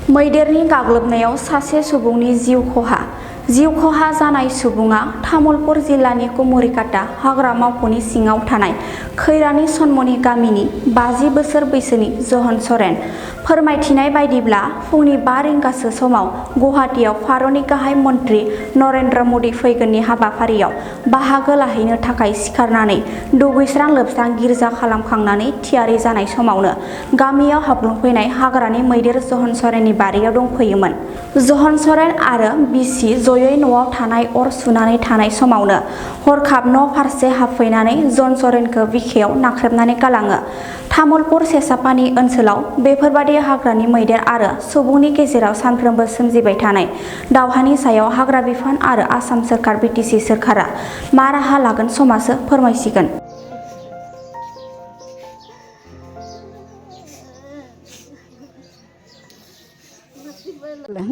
मैदेरनि गाग्लोबनायाव सासे सुबुंनि जिउ खहा जानाय सुबुङा तामुलपुर जिल्लानि कुमरिकाटा हाग्रा मावख'नि सिङाव थानाय खैरानि सनमनि गामिनि 50 बोसोर बैसोनि जहन सरेन। फोरमायथिनाय बायदिब्ला फुंनि 5 रिंगासो समाव गुवाहाटीयाव भारतनि गाहाय मन्त्रि नरेन्द्र मदि फैगोननि हाबाफारियाव बाहागो लाहैनो थाखाय सिखारनानै दुगैस्रां लोबस्रां गिर्जा खालामखांनानै थियारि जानाय समावनो गामियाव हाबग्लुंफैनाय हाग्रानि मैदेर जहन सरेननि बारियाव दंफैयोमोन। जहन सरेन आरो बिसि जयै न'आव थानाय अर सुनानै थानाय समावनो हरखाब न' फारसे हाबफैनानै जन सरेनखौ बिखायाव नाख्रेबनानै गालाङो। तामुलपुर सेसापानि ओनसोलाव बेफोरबादि हाग्रानि मैदेर आरो सुबुंनि गेजेराव सानफ्रोमबो सोमजिबाय थानाय दावहानि सायाव हाग्रा बिफान आरो आसाम सोरखार बिटिसि सोरखारा मा राहा लागोन समासो फोरमायसिगोन।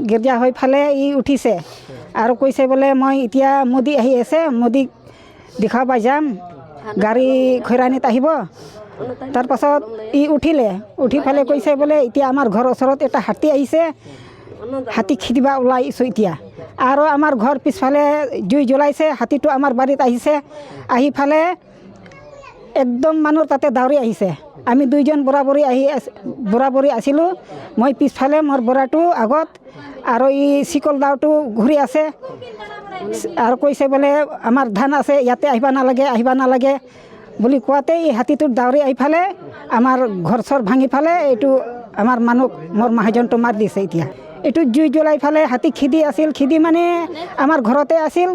गिर्जा হৈ ফালে উঠিছে আৰু কৈছে বোলে মই এতিয়া মোদী আহি আছে, মোদীক দেখাব যাম, গাড়ী খৈৰাণীত আহিব। তাৰ পাছত উঠি ফালে কৈছে বোলে এতিয়া আমাৰ ঘৰৰ ওচৰত এটা হাতী আহিছে, হাতী খেদিবা ওলাইছোঁ এতিয়া। আৰু আমাৰ ঘৰ পিছফালে জুই জ্বলাইছে, হাতীটো আমাৰ বাৰীত আহিছে, আহি ফালে একদম মানুহ তাতে দাউৰি আহিছে। আমি দুইজন বৰাবৰি আছিলোঁ, মই পিছফালে মোৰ বৰাটো আগত আৰু চিকল দাওটো ঘূৰি আছে আৰু কৈছে বোলে আমাৰ ধান আছে ইয়াতে আহিবা নালাগে বুলি কোৱাতে এই হাতীটোৰ দাউৰি আহি ফালে আমাৰ ঘৰ চৰ ভাঙি ফালে এইটো আমাৰ মানুহ মোৰ মাহাজনটো মাৰি দিছে। এতিয়া এইটো জুই জ্বলাই ফালে হাতী খেদি মানে আমাৰ ঘৰতে আছিল,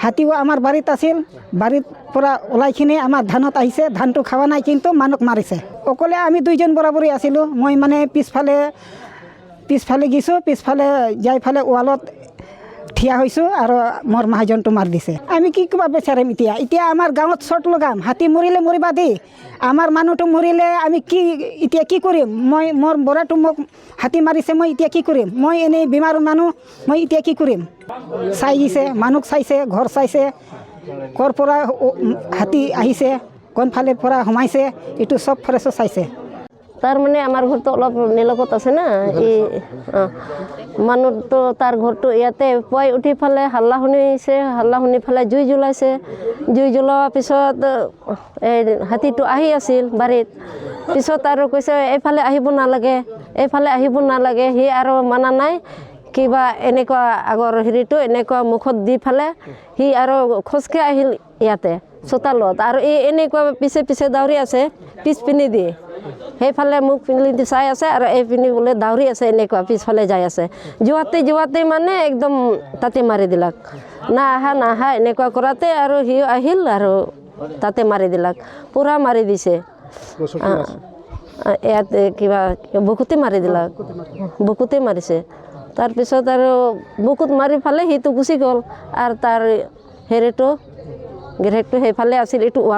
হাতীও আমাৰ বাৰীত আছিল, বাৰীত পৰা ওলাইখিনি আমাৰ ধানত আহিছে, ধানটো খাৱা নাই কিন্তু মানুহক মাৰিছে। অকলে আমি দুইজন বৰাবৰি আছিলোঁ, মই মানে পিছফালে গিছোঁ, পিছফালে যাই ফালে ৱালত থিয়া হৈছোঁ আৰু মোৰ মাহাজনটো মাৰি দিছে। আমি কি ক'ব বিচাৰিম এতিয়া আমাৰ গাঁৱত চৰ্ট লগাম, হাতী মৰিলে মৰিবা দেই, আমাৰ মানুহটো মৰিলে আমি এতিয়া কি কৰিম? মোৰ বৰাটো মোক হাতী মাৰিছে, মই এতিয়া কি কৰিম? মই এনেই বেমাৰ মানুহ, মই এতিয়া কি কৰিম? চাই দিছে, মানুহ চাইছে, ঘৰ চাইছে, ক'ৰ পৰা হাতী আহিছে, কোনফালে পৰা সোমাইছে, এইটো চব ফৰেষ্ট চাইছে। তাৰমানে আমাৰ ঘৰটো অলপ নিলগত আছে না, এই মানুহটো তাৰ ঘৰটো ইয়াতে পুৱাই উঠি ফালে হাল্লা শুনি ফালে জুই জ্বলাইছে। জুই জ্বলোৱাৰ পিছত এই হাতীটো আহি আছিল বাৰীত, পিছত আৰু কৈছে এইফালে আহিব নালাগে, সি আৰু মানা নাই, কিবা এনেকুৱা আগৰ হেৰিটো এনেকুৱা মুখত দি ফালে সি আৰু খোজকে আহিল ইয়াতে চোতালত, আৰু এই এনেকুৱা পিছে দাউৰি আছে পিছপিনি দি, সেইফালে মুখ পিন্ধি চাই আছে আৰু এইপিনি বোলে দাউৰি আছে, এনেকুৱা পিছফালে যাই আছে। যোৱাতে মানে একদম তাতে মাৰি দিলাক, না আহা এনেকুৱা কৰাতে আৰু সি আহিল আৰু তাতে মাৰি দিলাক, পূৰা মাৰি দিছে। ইয়াতে কিবা বুকুতে মাৰি দিলাক, বুকুতে মাৰিছে। তাৰপিছত আৰু বুকুত মাৰি ফালে সিটো গুচি গ'ল আৰু তাৰ হেৰিটো গিৰেকটো সেইফালে আছিল, এইটো